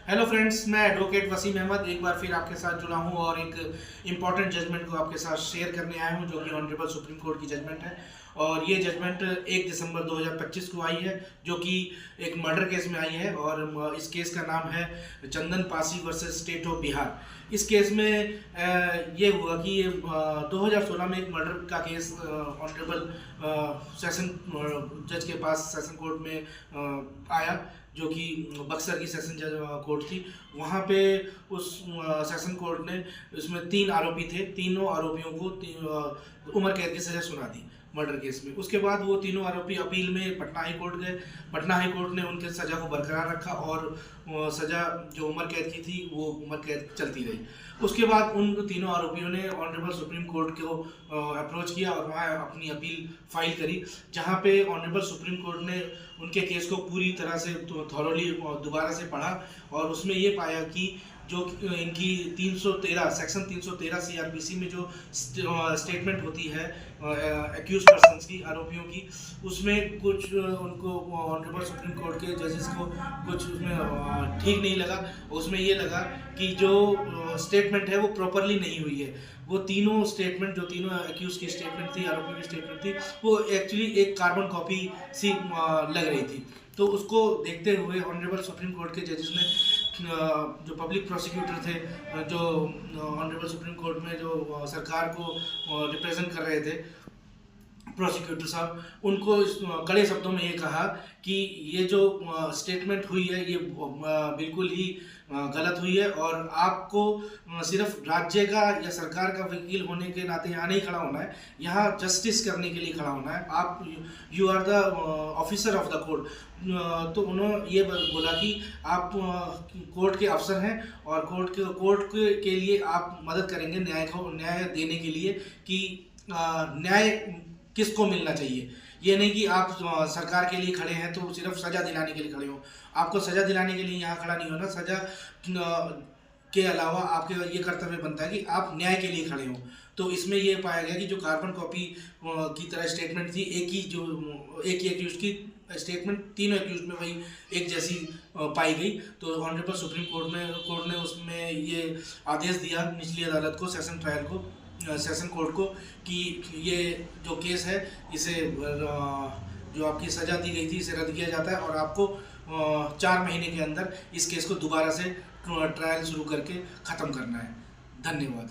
Hello friends, मैं advocate Wasim Ahmad एक बार फिर आपके साथ जुड़ा हूं और एक इम्पॉर्टेंट जजमेंट को आपके साथ शेयर करने आया हूं, जो कि ऑनरेबल सुप्रीम कोर्ट की जजमेंट है। और ये जजमेंट 1 दिसंबर 2025 को आई है, जो कि एक मर्डर केस में आई है। और इस केस का नाम है Chandan Pasi versus state of Bihar. इस केस में ये हुआ कि 2016 में एक मर्डर का केस ऑनरेबल सेशन जज के पास सेशन कोर्ट में आया, जो कि बक्सर की सेशन जज कोर्ट थी। वहाँ पे उस सेशन कोर्ट ने उसमें 3 आरोपी थे। तीनों आरोपियों को उम्र कैद की सज़ा सुना दी मर्डर केस में। उसके बाद वो तीनों आरोपी अपील में पटना हाई कोर्ट गए। पटना हाई कोर्ट ने उनके सज़ा को बरकरार रखा और सज़ा जो उम्र कैद की थी वो उम्र कैद चलती रही। उसके बाद उन तीनों आरोपियों ने ऑनरेबल सुप्रीम कोर्ट को अप्रोच किया और वहाँ अपनी अपील फाइल करी, जहाँ पे ऑनरेबल सुप्रीम कोर्ट ने उनके केस को पूरी तरह से थॉरोली दोबारा से पढ़ा और उसमें ये पाया कि जो इनकी 313 सेक्शन 313 सीआरपीसी में जो स्टेटमेंट होती है एक्यूज पर्सन्स की, आरोपियों की, उसमें कुछ उनको ऑनरेबल सुप्रीम कोर्ट के जजेस को कुछ उसमें ठीक नहीं लगा। उसमें ये लगा कि जो स्टेटमेंट है वो प्रॉपरली नहीं हुई है। वो तीनों स्टेटमेंट, जो तीनों एक्यूज की स्टेटमेंट थी, आरोपियों की स्टेटमेंट थी, वो एक्चुअली एक कार्बन कॉपी सी लग रही थी। तो उसको देखते हुए ऑनरेबल सुप्रीम कोर्ट के जजेस ने जो पब्लिक प्रोसिक्यूटर थे, जो ऑनरेबल सुप्रीम कोर्ट में जो सरकार को रिप्रेजेंट कर रहे थे, प्रोसिक्यूटर साहब, उनको इस कड़े शब्दों में ये कहा कि ये जो स्टेटमेंट हुई है ये बिल्कुल ही गलत हुई है और आपको सिर्फ राज्य का या सरकार का वकील होने के नाते यहाँ नहीं खड़ा होना है, यहाँ जस्टिस करने के लिए खड़ा होना है। आप you are the officer of the court. तो उन्होंने ये बोला कि आप कोर्ट के अफसर हैं और कोर्ट के लिए आप मदद करेंगे न्याय देने के लिए कि न्याय किसको मिलना चाहिए। ये नहीं कि आप सरकार के लिए खड़े हैं तो सिर्फ सज़ा दिलाने के लिए खड़े हो। आपको सज़ा दिलाने के लिए यहाँ खड़ा नहीं होना। सज़ा के अलावा आपके ये कर्तव्य बनता है कि आप न्याय के लिए खड़े हो। तो इसमें ये पाया गया कि जो कार्बन कॉपी की तरह स्टेटमेंट थी, एक ही एक्यूज की स्टेटमेंट तीनों एक्यूज में वही एक जैसी पाई गई। तो ऑनरेबल सुप्रीम कोर्ट ने उसमें ये आदेश दिया निचली अदालत को, सेशन कोर्ट को, कि ये जो केस है इसे जो आपकी सज़ा दी गई थी इसे रद्द किया जाता है और आपको 4 महीने के अंदर इस केस को दोबारा से ट्रायल शुरू करके ख़त्म करना है। धन्यवाद।